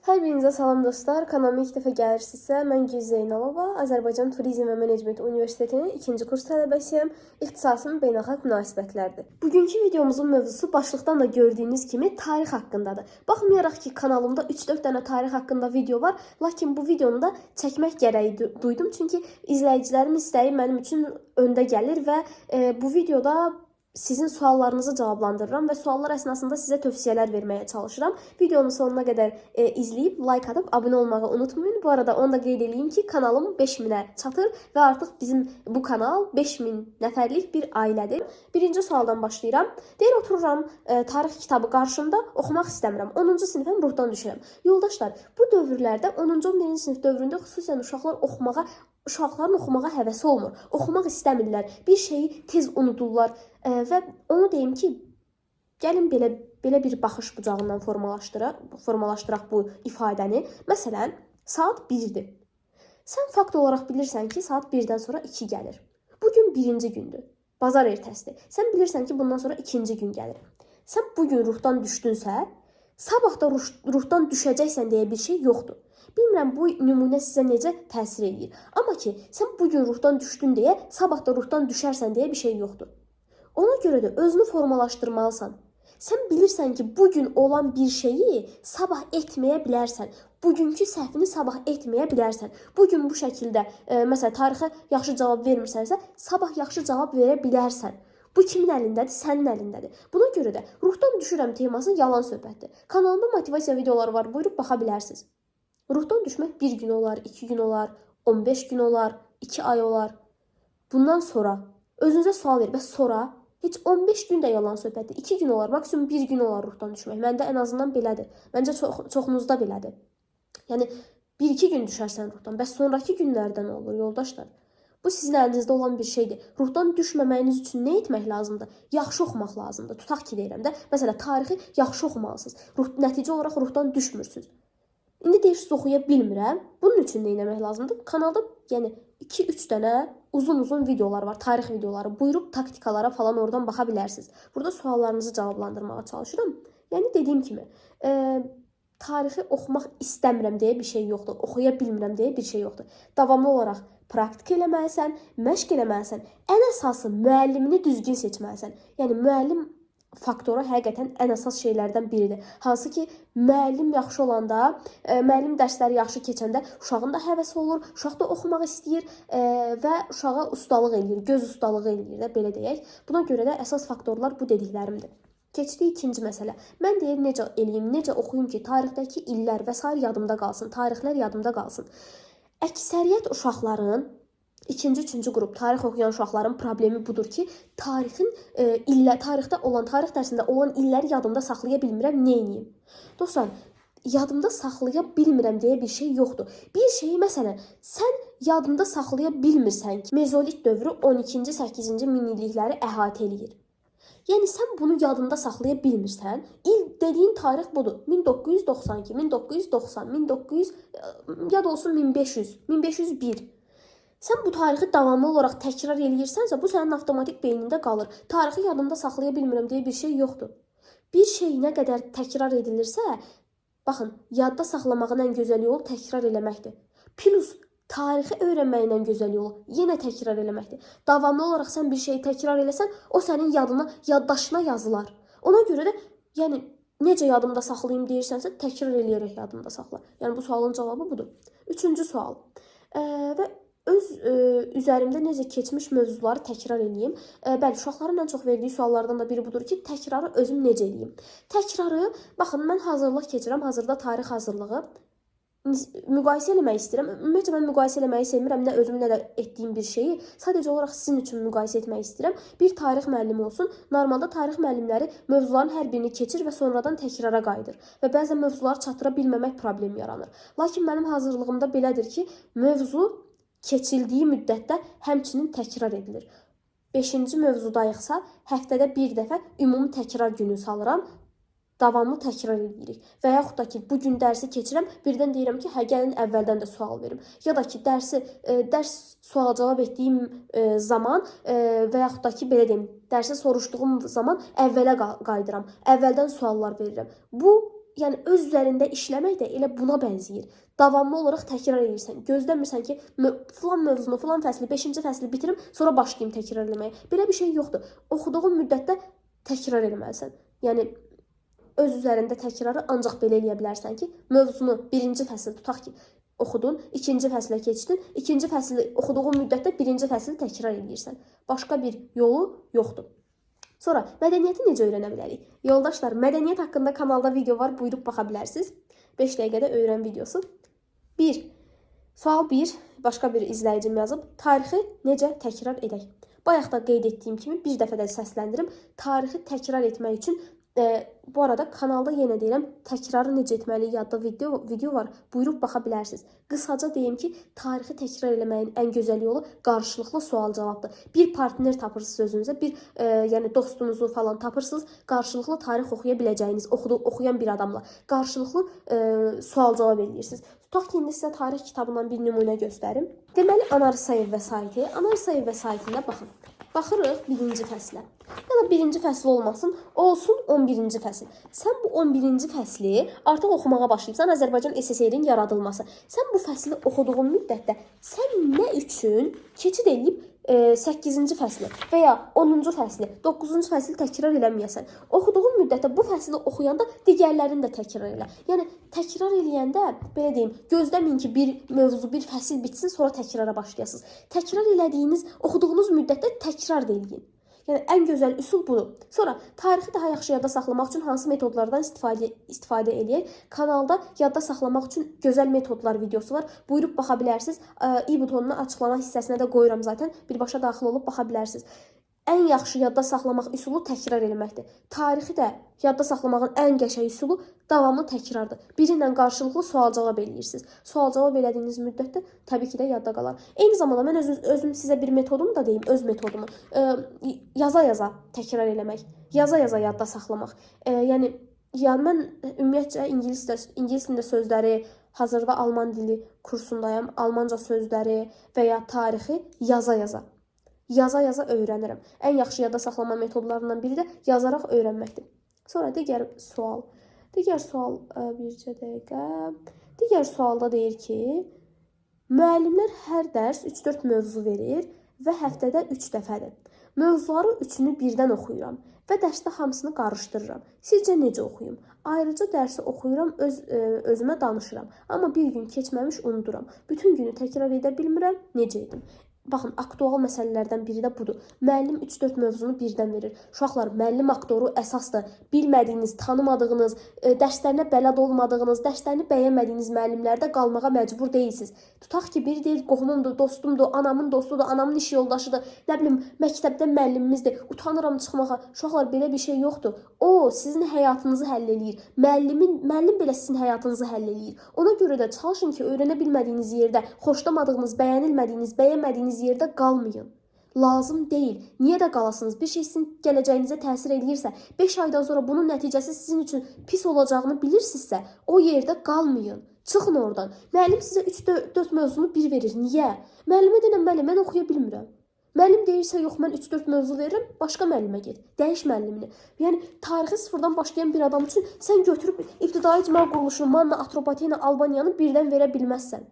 Hər birinizə salam dostlar. Kanalıma ilk dəfə gəlirsinizsə, mən Güz Zeynalova, Azərbaycan Turizm və Menecment Universitetinin 2-ci kurs tələbəsiyəm. İxtisasım beynəlxalq münasibətlərdir. Bugünkü videomuzun mövzusu başlıqdan da gördüyünüz kimi tarix haqqındadır. Baxmayaraq ki, kanalımda 3-4 dənə tarix haqqında video var, lakin bu videonu da çəkmək gərəyi duydum. Çünki izləyicilərim istəyi mənim üçün öndə gəlir və bu videoda sizin suallarınızı cavablandırıram və suallar əsnasında sizə tövsiyələr verməyə çalışıram. Videonun sonuna qədər izləyib, like atıb, abunə olmağı unutmayın. Bu arada onu da qeyd edeyim ki, kanalım 5000-ə çatır və artıq bizim bu kanal 5000 nəfərlik bir ailədir. Birinci sualdan başlayıram. Deyir, otururam, tarix kitabı qarşımda, oxumaq istəmirəm. 10-cu sinifəm, ruhdan düşürəm. Yoldaşlar, bu dövrlərdə 10-cu, 11-ci sinif dövründə xüsusən uşaqların oxumağa həvəsi olmur. Oxumaq istəmirlər. Bir şeyi tez unudurlar. Və onu deyim ki, gəlin belə bir baxış bucağından formalaşdıraq bu ifadəni. Məsələn, saat 1-dir. Sən fakt olaraq bilirsən ki, saat 1-dən sonra 2 gəlir. Bugün birinci gündür. Bazar ertəsidir. Sən bilirsən ki, bundan sonra ikinci gün gəlir. Sən bugün ruhdan düşdünsə, sabah da ruhdan düşəcəksən deyə bir şey yoxdur. Bilmirəm, bu nümunə sizə necə təsir edir. Amma ki, sən bugün ruhdan düşdün deyə, sabah da ruhdan düşərsən deyə bir şey yoxdur. Ona görə də özünü formalaşdırmalısan. Sən bilirsən ki, bugün olan bir şeyi sabah etməyə bilərsən. Bugünkü səhvini sabah etməyə bilərsən. Bugün bu şəkildə, məsələn, tarixə yaxşı cavab vermirsənsə, sabah yaxşı cavab verə bilərsən. Bu kimin əlindədir? Sənin əlindədir. Buna görə də ruhdan düşürəm teması yalan söhbətdir. Kanalımda motivasiya videoları var, buyurub baxa bilərsiniz. Ruhdan düşmək 1 gün olar, 2 gün olar, 15 gün olar, 2 ay olar. Bundan sonra özünüzə sual verin. Bəs sonra heç 15 gün də yalan söhbətdir. 2 gün olar, maksimum 1 gün olar ruhdan düşmək. Məndə ən azından belədir. Məncə çoxunuzda belədir. Yəni 1-2 gün düşərsən ruhdan. Bəs sonraki günlərdə nə olur yoldaşlar? Bu sizin əlinizdə olan bir şeydir. Ruhdan düşməməyiniz üçün nə etmək lazımdır? Yaxşı oxumaq lazımdır. Tutaq ki, deyirəm də. Məsələn, tarixi yaxşı oxumalısınız. Nəticə olaraq ruhdan düşmürsünüz. İndi deyirsiniz, oxuya bilmirəm. Bunun üçün nə etmək lazımdır? Kanalda 2-3 dənə uzun videolar var, tarix videoları. Buyurub taktikalara falan oradan baxa bilərsiniz. Burada suallarınızı cavablandırmağa çalışıram. Yəni dediyim kimi, tarixi oxumaq istəmirəm deyə bir şey yoxdur. Oxuya bilmirəm deyə bir şey yoxdur. Davamlı olaraq praktik eləməlisən, məşq eləməlisən. Ən əsası müəllimini düzgün seçməlisən. Yəni müəllim faktoru həqiqətən ən əsas şeylərdən biridir. Hansı ki, müəllim yaxşı olanda, müəllim dərsləri yaxşı keçəndə uşağın da həvəsi olur, uşaq da oxumaq istəyir və uşağa ustalıq eləyir, göz ustalığı eləyir də, belə deyək. Buna görə də əsas faktorlar bu dediklərimdir. Keçdik ikinci məsələ. Mən deyir, necə eləyim, necə oxuyum ki, tarixdəki illər və s. yadımda qalsın, tarixlər yadımda qalsın. Əksəriyyət uşaqların, 2-3-cü qrup tarix oxuyan uşaqların problemi budur ki, tarixdə olan, tarix dərsində olan illəri yadımda saxlaya bilmirəm, nə edeyim? Dostlar, yadımda saxlaya bilmirəm deyə bir şey yoxdur. Bir şeyi, məsələn, sən yadında saxlaya bilmirsən ki, mezolit dövrü 12-ci, 8-ci minillikləri əhatə eləyir. Yəni, sən bunu yadında saxlaya bilmirsən, il dediyin tarix budur. 1992, 1990, 1900, yad olsun 1500, 1501. Sən bu tarixi davamlı olaraq təkrar eləyirsənsə, bu sənin avtomatik beynində qalır. Tarixi yadımda saxlaya bilmirəm deyə bir şey yoxdur. Bir şey nə qədər təkrar edilirsə, baxın, yadda saxlamağın ən gözəl yolu təkrar eləməkdir. Plus, tarixi öyrənməyin ən gözəl yolu yenə təkrar eləməkdir. Davamlı olaraq sən bir şeyi təkrar eləsən, o sənin yaddaşına yazılar. Ona görə də, yəni, necə yadımda saxlayayım deyirsənsə, təkrar eləyərək yadımda saxla. Yəni, bu sualın cavabı budur. Üçüncü sual. Və öz üzərimdə necə keçmiş mövzuları təkrar edeyim. Bəli, uşaqların ən çox verdiyi suallardan da biri budur ki, təkrarı özüm necə edeyim? Təkrarı, baxın, mən hazırlıq keçirəm, hazırda tarix hazırlığı. Müqayisə eləmək istəyirəm. Ümumiyyətlə, mən müqayisə eləməyi sevmirəm, nə özüm, nə də etdiyim bir şeyi. Sadəcə olaraq sizin üçün müqayisə etmək istəyirəm. Bir tarix müəllimi olsun. Normalda tarix müəllimləri mövzuların hər birini keçir və sonradan təkrara qayıdır. Və bəzən mövzuları çatdıra bilməmək problemi yaranır. Lakin mənim hazırlığımda belədir ki, mövzu keçildiyi müddətdə həmçinin təkrar edilir. 5-ci mövzudayıqsa, həftədə bir dəfə ümumi təkrar günü salıram, davamlı təkrar edirik. Və yaxud da ki, bugün dərsi keçirəm, birdən deyirəm ki, gəlin əvvəldən də sual verim. Ya da ki, dərs sual cavab etdiyim zaman və yaxud da ki, belə deyim, dərsi soruşduğum zaman əvvələ qayıdıram, əvvəldən suallar verirəm. Bu yəni öz üzərində işləmək də elə buna bənzəyir. Davamlı olaraq təkrar edirsən. Gözləmirsən ki, filan mövzunu, filan fəsli, 5-ci fəsli bitirim, sonra başlayım təkrar etməyə. Belə bir şey yoxdur. Oxuduğun müddətdə təkrar etməlisən. Yəni öz üzərində təkrarı ancaq belə eləyə bilərsən ki, mövzunu 1-ci fəsil tutaq ki, oxudun, 2-ci fəslə keçdin, 2-ci fəsli oxuduğun müddətdə 1-ci fəsli təkrar edirsən. Başqa bir yolu yoxdur. Sonra mədəniyyəti necə öyrənə bilərik? Yoldaşlar, mədəniyyət haqqında kanalda video var, buyurub baxa bilərsiniz. 5 dəqiqədə öyrən videosu. 1. Sual 1. Başqa bir izləyicim yazıb. Tarixi necə təkrar edək? Bayaq da qeyd etdiyim kimi bir dəfə də səsləndirim. Tarixi təkrar etmək üçün bu arada kanalda yenə deyirəm, təkrarı necə etməli yadda video var. Buyurub baxa bilərsiniz. Qısaca deyim ki, tarixi təkrar eləməyin ən gözəl yolu qarşılıqlı sual-cavabdır. Bir partner tapırsınız özünüzə, bir yəni dostunuzu falan tapırsınız, qarşılıqlı tarix oxuya biləcəyiniz, oxuyan bir adamla qarşılıqlı sual-cavab edirsiniz. Tutaq ki, indi sizə tarix kitabından bir nümunə göstərim. Deməli, Anarsayev vəsaiti. Anarsayev vəsaitində baxın. Baxırıq 1-ci fəslə. Ya da 1-ci fəsl olmasın, olsun 11-ci fəsil. Sən bu 11-ci fəsli artıq oxumağa başlayırsan, Azərbaycan SSR-in yaradılması. Sən bu fəsli oxuduğun müddətdə sən nə üçün keçid edib 8-ci fəsli və ya 10-cu fəsli, 9-cu fəsli təkrar eləməyəsən. Oxuduğun müddətdə bu fəsli oxuyanda digərlərini də təkrar elə. Yəni təkrar eləyəndə belə deyim, gözləməyin ki, bir mövzu, bir fəsil bitsin, sonra təkrara başlayasınız. Təkrar elədiyiniz, oxuduğunuz müddətdə təkrar da eləyin. Yəni ən gözəl üsul budur. Sonra tarixi daha yaxşı yadda saxlamaq üçün hansı metodlardan istifadə eləyək? Kanalda yadda saxlamaq üçün gözəl metodlar videosu var. Buyurub baxa bilərsiniz. İ butonunu açıqlama hissəsinə də qoyuram zaten. Birbaşa daxil olub baxa bilərsiniz. Ən yaxşı yadda saxlamaq üsulu təkrar eləməkdir. Tarixi də yadda saxlamağın ən qəşəng üsulu davamlı təkrardır. Biri ilə qarşılıqlı sual-cavab eləyirsiniz. Sual-cavab elədiyiniz müddətdə təbii ki də yadda qalar. Eyni zamanda mən özüm sizə bir metodumu da deyim, öz metodumu. Yaza-yaza təkrar eləmək, yaza-yaza yadda saxlamaq. Yəni mən ümumiyyətcə ingilis dilində sözləri, hazırda alman dili kursundayam, almanca sözləri və ya tarixi yaza-yaza. Yaza-yaza öyrənirəm. Ən yaxşı yadda saxlama metodlarından biri də yazaraq öyrənməkdir. Sonra digər sual. Digər sual, bircə dəqiqə. Digər sualda deyir ki, müəllimlər hər dərs 3-4 mövzu verir və həftədə 3 dəfədir. Mövzuları 3-ünü birdən oxuyuram və dərsdə hamısını qarışdırıram. Sizcə necə oxuyum? Ayrıca dərsi oxuyuram, özümə danışıram. Amma bir gün keçməmiş unuduram. Bütün günü təkrar edə bilmirəm, necə edim? Baxın, aktual məsələlərdən biri də budur. Müəllim 3-4 mövzunu birdən verir. Uşaqlar, müəllim aktoru əsasdır. Bilmədiyiniz, tanımadığınız, dərslərinə bələd olmadığınız, dərslərini bəyənmədiyiniz müəllimlərdə qalmağa məcbur deyilsiniz. Tutaq ki, biri deyir, qohumumdur, dostumdur, anamın dostudur, anamın iş yoldaşıdır, nə bilim, məktəbdə müəllimimizdir, utanıram çıxmağa. Uşaqlar, belə bir şey yoxdur. O, sizin həyatınızı həll eləyir. Müəllim belə sizin həyatınızı həll eləyir. Ona görə də çalışın ki, öyrənə bilmədiyiniz yerdə, xoşlamadığınız, bəyənilmədiyiniz yerdə qalmayın. Lazım deyil. Niyə də qalasınız? Bir şey sizin gələcəyinizə təsir edirsə, 5 aydan sonra bunun nəticəsi sizin üçün pis olacağını bilirsinizsə, o yerdə qalmayın. Çıxın oradan. Müəllim sizə 3-4 mövzunu bir verir. Niyə? Müəllimə deyən, müəllim, mən oxuya bilmirəm. Müəllim deyirsə, yox, mən 3-4 mövzu verirəm, başqa müəllimə get. Dəyiş müəllimini. Yəni, tarixi sıfırdan başlayan bir adam üçün sən götürüb ibtidai icma quruluşunu, Manna, Atropatena, Albaniyanı birdən verə bilməzsən.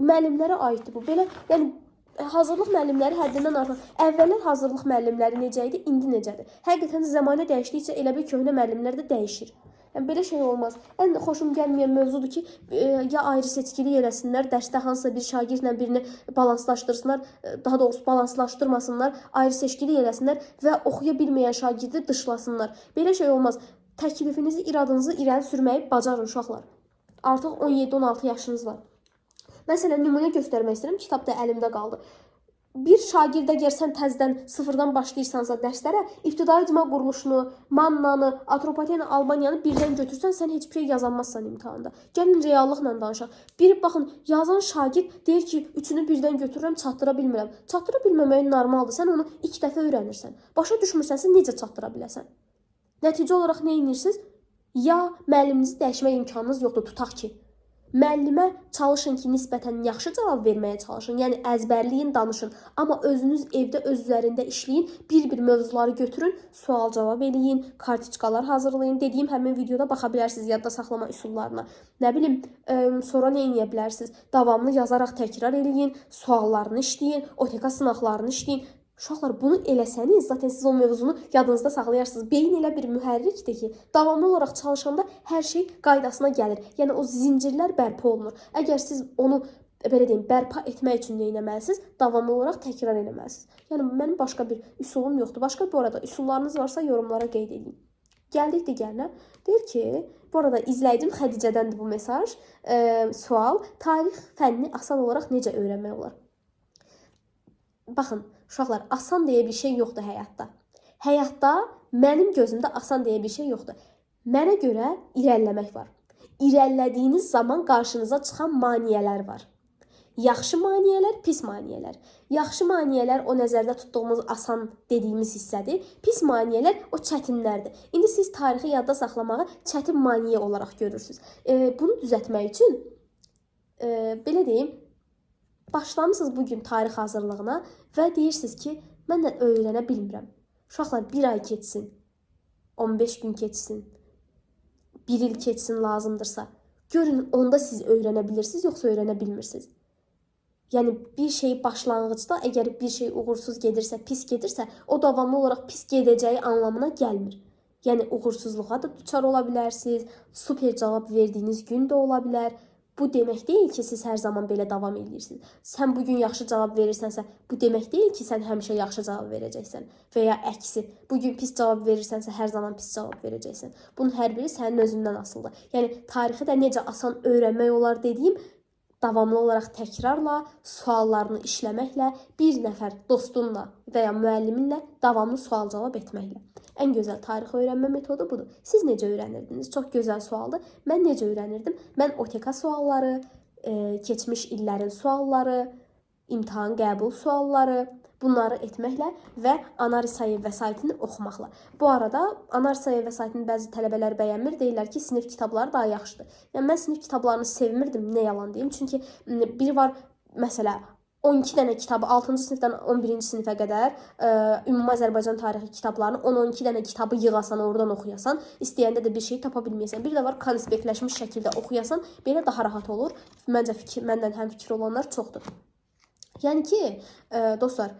Müəllimlərə aiddir bu. Belə, yəni, hazırlıq müəllimləri həddindən artıq. Əvvəllər hazırlıq müəllimləri necə idi, indi necədir? Həqiqətən zamanə dəyişdikcə elə bir köhnə müəllimlər də dəyişir. Yəni, belə şey olmaz. Ən xoşum gəlməyən mövzudur ki, ya ayrı seçkilik eləsinlər, dərsdə hansısa bir şagirdlə birini balanslaşdırsınlar, daha doğrusu balanslaşdırmasınlar, ayrı seçkilik eləsinlər və oxuya bilməyən şagirdi dışlasınlar. Belə şey olmaz. Təklifinizi, iradınızı irəli sürməyi bacarın uşaqlar. Artıq 17-16 yaşınız var. Məsələn, nümunə göstərmək istəyirəm, kitab da əlimdə qaldı. Bir şagird əgər sən təzədən sıfırdan başlayırsansa dərslərə, ibtidai icma quruluşunu, Mannanı, Atropatena, Albaniyanı birdən götürsən, sən heç bir şey yazanmazsan imtahanda. Gəlin reallıqla danışaq. Biri baxın, yazan şagird deyir ki, 3-ünü birdən götürürəm, çatdıra bilmirəm. Çatdıra bilməməyin normaldır. Sən onu 2 dəfə öyrənirsən. Başa düşmürsənsə necə çatdıra biləsən? Nəticə olaraq nə edirsiniz? Ya müəlliminizi dəyişmək imkanınız yoxdur, tutaq ki. Müəllimə çalışın ki, nisbətən yaxşı cavab verməyə çalışın. Yəni əzbərləyin, danışın. Amma özünüz evdə öz üzərində işləyin. Bir-bir mövzuları götürün, sual-cavab eləyin, kartiçkalar hazırlayın. Dediyim həmin videoda baxa bilərsiniz yadda saxlama üsullarına. Nə bilim, sonra nə edə bilərsiniz? Davamlı yazaraq təkrar eləyin, suallarını işləyin, OTK sınaqlarını işləyin. Uşaqlar, bunu eləsəniz, zaten siz o mövzunu yadınızda saxlayarsınız. Beyin elə bir mühərrikdir ki, davamlı olaraq çalışanda hər şey qaydasına gəlir. Yəni o zincirlər bərpa olunur. Əgər siz onu belə deyim, bərpa etmək üçün nə etməlisiniz? Davamlı olaraq təkrar etməlisiniz. Yəni mənim başqa bir üsulum yoxdur. Başqa bu arada üsullarınız varsa yorumlara qeyd edin. Gəldik digərinə. Deyir ki, bu arada izləyicim Xədicədəndir bu mesaj. Sual: tarix fənnini asan olaraq necə öyrənmək olar? Baxın, uşaqlar, asan deyə bir şey yoxdur həyatda. Həyatda mənim gözümdə asan deyə bir şey yoxdur. Mənə görə irəliləmək var. İrəlilədiyiniz zaman qarşınıza çıxan maneələr var. Yaxşı maneələr, pis maneələr. Yaxşı maneələr o nəzərdə tutduğumuz asan dediyimiz hissədir. Pis maneələr o çətinlərdir. İndi siz tarixi yadda saxlamağı çətin maneə olaraq görürsünüz. Bunu düzəltmək üçün belə deyim, başlamısınız bugün tarix hazırlığına və deyirsiniz ki, mən də öyrənə bilmirəm. Uşaqlar, bir ay keçsin, 15 gün keçsin, bir il keçsin lazımdırsa. Görün, onda siz öyrənə bilirsiniz, yoxsa öyrənə bilmirsiniz. Yəni, bir şey başlanğıcda, əgər bir şey uğursuz gedirsə, pis gedirsə, o davamlı olaraq pis gedəcəyi anlamına gəlmir. Yəni, uğursuzluğa da düçar ola bilərsiniz, super cavab verdiyiniz gün də ola bilər. Bu demək deyil ki, siz hər zaman belə davam edirsiniz. Sən bugün yaxşı cavab verirsənsə, bu demək deyil ki, sən həmişə yaxşı cavab verəcəksən. Və ya əksi, bugün pis cavab verirsənsə, hər zaman pis cavab verəcəksən. Bunun hər biri sənin özündən asılıdır. Yəni, tarixi də necə asan öyrənmək olar dediyim, davamlı olaraq təkrarla, suallarını işləməklə, bir nəfər dostunla və ya müəlliminlə davamlı sual-cavab etməklə. Ən gözəl tarix öyrənmə metodu budur. Siz necə öyrənirdiniz? Çox gözəl sualdır. Mən necə öyrənirdim? Mən OTK sualları, keçmiş illərin sualları, imtahan qəbul sualları, bunları etməklə və Anar İsayev vəsaitini oxumaqla. Bu arada Anar İsayev vəsaitini bəzi tələbələr bəyənmir, deyirlər ki, sinif kitabları daha yaxşıdır. Yəni mən sinif kitablarını sevmirdim, nə yalan deyim. Çünki biri var, məsələ 12 dənə kitabı 6-cı sinifdən 11-ci sinifə qədər ümumi Azərbaycan tarixi kitablarını 10-12 dənə kitabı yığasan, oradan oxuyasan, istəyəndə də bir şey tapa bilməyəsən. Bir də var, konspektləşmiş şəkildə oxuyasan, belə daha rahat olur. Məncə məndən həmfikir olanlar çoxdur. Yəni ki, dostlar,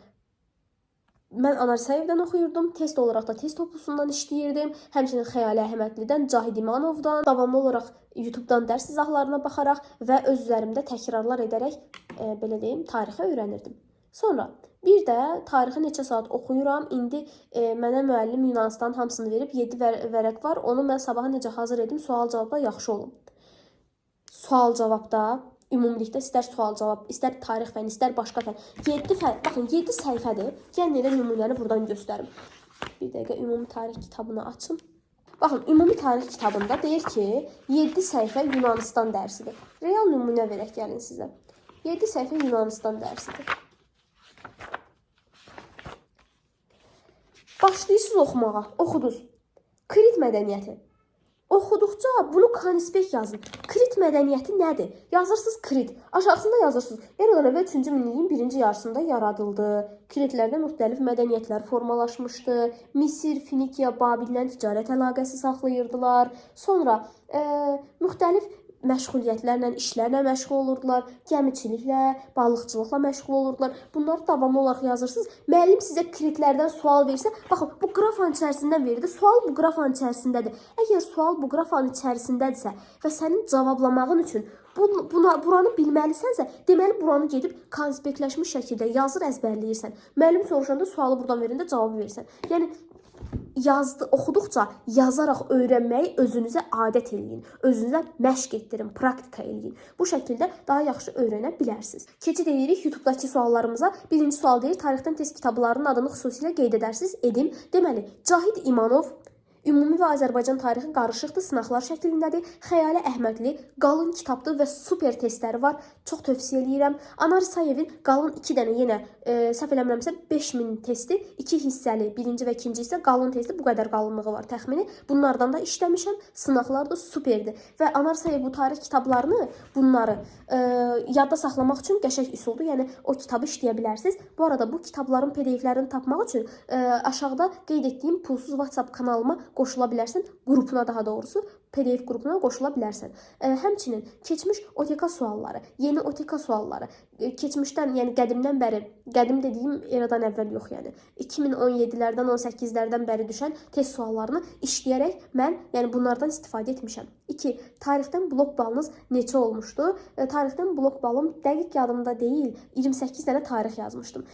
mən Anar İsayevdən oxuyurdum, test olaraq da test toplusundan işləyirdim, həmçinin Xəyali Əhmədlidən, Cahid İmanovdan, davamlı olaraq YouTube-dan dərs izahlarına baxaraq və öz üzərimdə təkrarlar edərək, belə deyim, tarixi öyrənirdim. Sonra bir də tarixi neçə saat oxuyuram, indi mənə müəllim Yunanistan hamısını verib, 7 vərəq var, onu mən sabaha necə hazır edim, sual-cavabda yaxşı olum. Sual-cavabda, ümumilikdə istər sual-cavab, istər tarix fəni, istər başqa fən. 7 səhifədir. Gəlin elə nümunəni buradan göstərim. Bir dəqiqə ümumi tarix kitabını açım. Baxın, ümumi tarix kitabında deyir ki, 7 səhifə Yunanistan dərsidir. Real nümunə verək gəlin sizə. 7 səhifə Yunanistan dərsidir. Başlayırsınız oxumağa, oxudunuz. Krit mədəniyyəti. Oxuduqca bunu konspekt yazın. Krit mədəniyyəti nədir? Yazırsınız Krit. Aşağısında yazırsınız. Eradan əvvəl 3-cü minilliyin birinci yarısında yaradıldı. Kritlərdə müxtəlif mədəniyyətlər formalaşmışdı. Misir, Finikiya, Babillə ticarət əlaqəsi saxlayırdılar. Sonra müxtəlif məşğuliyyətlərlə, işlərlə məşğul olurdular, gəmiçiliklə, balıqçılıqla məşğul olurdular. Bunları davamlı olaraq yazırsınız. Müəllim sizə kritlərdən sual versə, baxın, bu qrafanın içərisindən verirdi. Sual bu qrafanın içərisindədir. Əgər sual bu qrafanın içərisindədirsə və sənin cavablamağın üçün buranı bilməlisənsə, deməli buranı gedib konspektləşmiş şəkildə yazır, əzbərləyirsən. Müəllim soruşanda sualı buradan verəndə cavabı verirsən. Yəni oxuduqca yazaraq öyrənməyi özünüzə adət eləyin, özünüzə məşq etdirin, praktika eləyin. Bu şəkildə daha yaxşı öyrənə bilərsiniz. Keçid edirik YouTube-dakı suallarımıza. Birinci sual deyir, tarixdən test kitablarının adını xüsusilə qeyd edərsiniz. Edim. Deməli, Cahid İmanov Ümumi və Azərbaycan tarixi qarışıqdır, sınaqlar şəklindədir. Xəyali Əhmədli qalın kitabdır və super testləri var. Çox tövsiyə edirəm. Anar İsayevin qalın 2 dənə yenə səhv eləmirəmsə 5000 testi, 2 hissəli, birinci və ikinci hissə qalın testi, bu qədər qalınlığı var təxmini. Bunlardan da işləmişəm. Sınaqlar da superdir. Və Anar İsayev bu tarix kitablarını, bunları yadda saxlamaq üçün qəşəng üsuldur. Yəni o kitabı işləyə bilərsiniz. Bu arada bu kitabların PDF-lərini tapmaq üçün aşağıda qeyd etdiyim pulsuz WhatsApp kanalıma qoşula bilərsən. Qrupuna daha doğrusu PDF qrupuna qoşula bilərsən. Həmçinin keçmiş OTK sualları, yeni OTK sualları, keçmişdən, yəni qədimdən bəri, qədim dediyim eradan əvvəl yox, yəni 2017-lərdən, 18-lərdən bəri düşən test suallarını işləyərək mən, yəni bunlardan istifadə etmişəm. 2. Tarixdən blok balınız neçə olmuşdu? Tarixdən blok balım dəqiq yadımda deyil, 28 dənə tarix yazmışdım.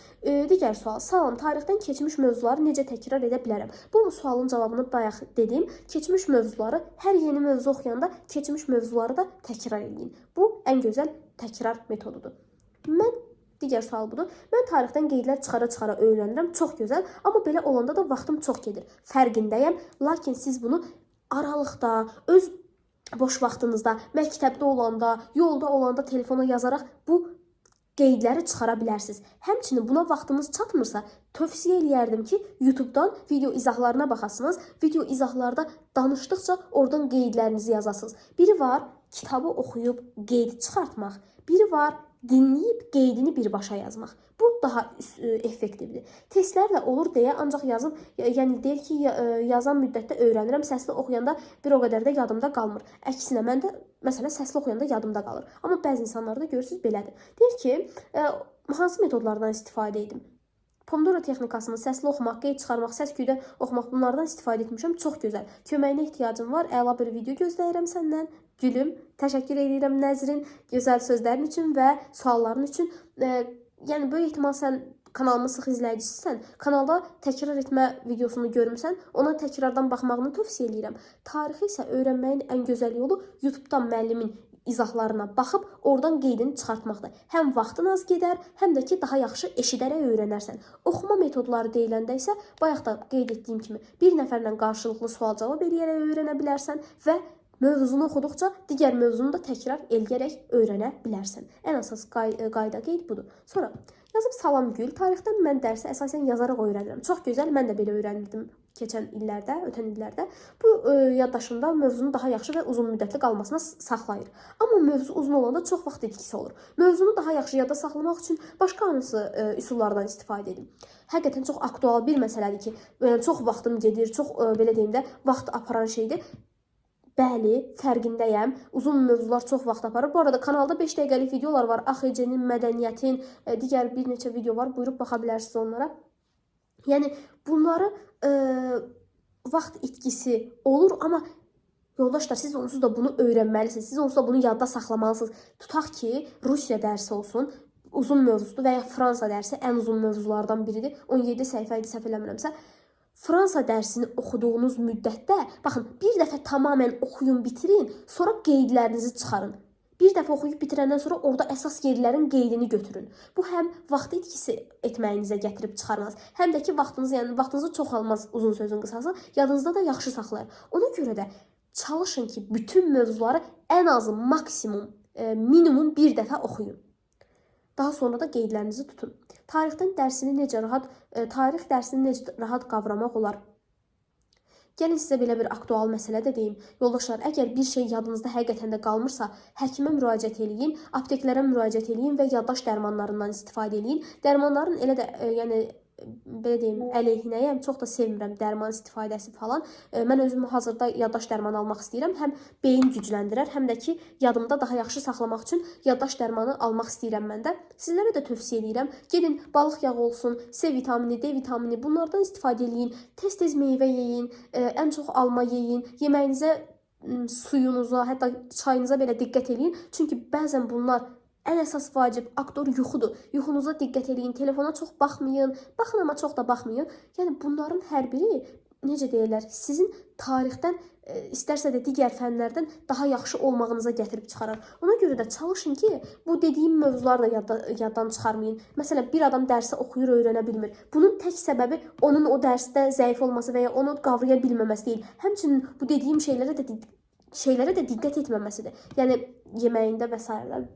Digər sual, salam, tarixdən keçmiş mövzuları necə təkrar edə bilərəm? Bu sualın cavabını bayaq dedim. Keçmiş mövzuları, hər yeni mövzu oxuyanda keçmiş mövzuları da təkrar edin. Bu ən gözəl təkrar metodudur. Digər sual budur. Mən tarixdən qeydlər çıxara-çıxara öyrənirəm. Çox gözəl, amma belə olanda da vaxtım çox gedir. Fərqindəyəm, lakin siz bunu aralıqda, öz boş vaxtınızda, məktəbdə olanda, yolda olanda telefona yazaraq bu qeydləri çıxara bilərsiniz. Həmçinin buna vaxtınız çatmırsa, tövsiyə eləyərdim ki, YouTube-dan video izahlarına baxasınız. Video izahlarda danışdıqca oradan qeydlərinizi yazasınız. Biri var, kitabı oxuyub qeyd çıxartmaq. Biri var, dinləyib qeydini birbaşa yazmaq. Bu daha effektivdir. Testlər də olur deyə ancaq yazıb, yəni deyir ki, yazan müddətdə öyrənirəm, səsli oxuyanda bir o qədər də yadımda qalmır. Əksinə, mən də məsələn səsli oxuyanda yadımda qalır. Amma bəzi insanlarda görürsüz belədir. Deyir ki, hansı metodlardan istifadə edim? Pomodoro texnikasını, səsli oxumaq, qeyd çıxarmaq, səs-küydə oxumaq, bunlardan istifadə etmişəm. Çox gözəl. Köməyinə ehtiyacım var. Əla bir video gözləyirəm səndən. Gülüm, təşəkkür edirəm Nəzrin gözəl sözlərin üçün və sualların üçün. Yəni böyük ehtimal sən kanalımı sıx izləyicisisən, kanalda təkrar etmə videosunu görmüsən, ona təkrardan baxmağını tövsiyə edirəm. Tarixi isə öyrənməyin ən gözəl yolu YouTube-dan müəllimin izahlarına baxıb oradan qeydini çıxartmaqdır. Həm vaxtın az gedər, həm də ki daha yaxşı eşidərək öyrənərsən. Oxuma metodları deyiləndə isə bayaq da qeyd etdiyim kimi bir nəfərlə qarşılıqlı sual-cavab eləyərək öyrənə bilərsən və mövzunu oxuduqca digər mövzunu da təkrar eləyərək öyrənə bilərsən. Ən əsas qayda qeyd budur. Sonra yazıb salam Gül. Tarixdən mən dərsi əsasən yazaraq öyrənirəm. Çox gözəl, mən də belə öyrəndim keçən illərdə, ötən illərdə. Bu yaddaşımda mövzunun daha yaxşı və uzun müddətli qalmasına saxlayır. Amma mövzu uzun olanda çox vaxt etkisi olur. Mövzunu daha yaxşı yadda saxlamaq üçün başqa hansı üsullardan istifadə edim? Həqiqətən çox aktual bir məsələdir ki, çox vaxtım gedir, çox belə deyim də vaxt aparan şeydir. Bəli, fərqindəyəm. Uzun mövzular çox vaxt aparır. Bu arada kanalda 5 dəqiqəlik videolar var. AXC-nin, mədəniyyətin, digər bir neçə video var. Buyurub baxa bilərsiniz onlara. Yəni bunları vaxt itkisi olur, amma yoldaşlar, siz onsuz da bunu öyrənməlisiniz. Siz onsuz da bunu yadda saxlamalısınız. Tutaq ki, Rusiya dərsi olsun, uzun mövzudur və ya Fransa dərsi ən uzun mövzulardan biridir. 17 səhifə idi, səhv eləmirəmsə. Fransa dərsini oxuduğunuz müddətdə, baxın, bir dəfə tamamən oxuyun, bitirin, sonra qeydlərinizi çıxarın. Bir dəfə oxuyub bitirəndən sonra orada əsas yerlərin qeydini götürün. Bu həm vaxt itkisi etməyinizə gətirib çıxarmaz, həm də ki vaxtınızı çox almaz, uzun sözün qısası, yadınızda da yaxşı saxlayır. Ona görə də çalışın ki, bütün mövzuları ən azı maksimum, minimum bir dəfə oxuyun. Daha sonra da qeydlərinizi tutun. Tarix dərsini necə rahat qavramaq olar? Gəlin sizə belə bir aktual məsələ də deyim. Yoldaşlar, əgər bir şey yadınızda həqiqətən də qalmırsa, həkimə müraciət eləyin, apteklərə müraciət eləyin və yaddaş dərmanlarından istifadə eləyin. Dərmanların elə də, yəni belə deyim, əleyhinəyəm, çox da sevmirəm dərman istifadəsi falan. Mən özüm hazırda yaddaş dərmanı almaq istəyirəm. Həm beyin gücləndirər, həm də ki, yadımda daha yaxşı saxlamaq üçün yaddaş dərmanı almaq istəyirəm mən də. Sizlərə də tövsiyə edirəm. Gedin, balıq yağı olsun, C vitamini, D vitamini, bunlardan istifadə eləyin. Tez-tez meyvə yeyin, ən çox alma yeyin, yeməyinizə, suyunuza, hətta çayınıza belə diqqət eləyin. Çünki bəzən bunlar ən əsas vacib aktor yuxudur. Yuxunuza diqqət eləyin, telefona çox baxmayın, baxın amma çox da baxmayın. Yəni bunların hər biri necə deyirlər, sizin tarixdən istərsə də digər fənlərdən daha yaxşı olmağınıza gətirib çıxarar. Ona görə də çalışın ki, bu dediyim mövzuları da yaddan çıxarmayın. Məsələn, bir adam dərsi oxuyur, öyrənə bilmir. Bunun tək səbəbi onun o dərsdə zəif olması və ya onu qavraya bilməməsi deyil. Həmçinin bu dediyim şeylərə də diqqət etməməsidir. Yəni yeməyində və s.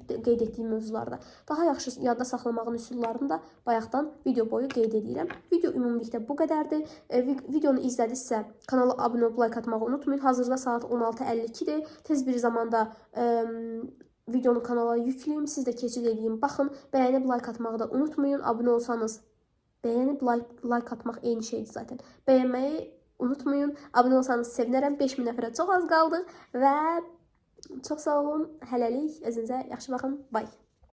qeyd etdiyim mövzularda. Daha yaxşı yadda saxlamağın üsullarını da bayaqdan video boyu qeyd edirəm. Video ümumilikdə bu qədərdir. Videonu izlədinizsə kanala abunə olub like atmağı unutmayın. Hazırda saat 16:52-dir. Tez bir zamanda videonu kanala yükləyim. Siz də keçid edin, baxın. Bəyənib like atmağı da unutmayın. Abunə olsanız bəyənib like atmaq eyni şeydir zaten. Bəyənməyi unutmayın. Abunə olsanız sevinərəm. 5000 nəfərə çox az qaldı və çox sağ olun. Hələlik özünüzə yaxşı baxın. Bye.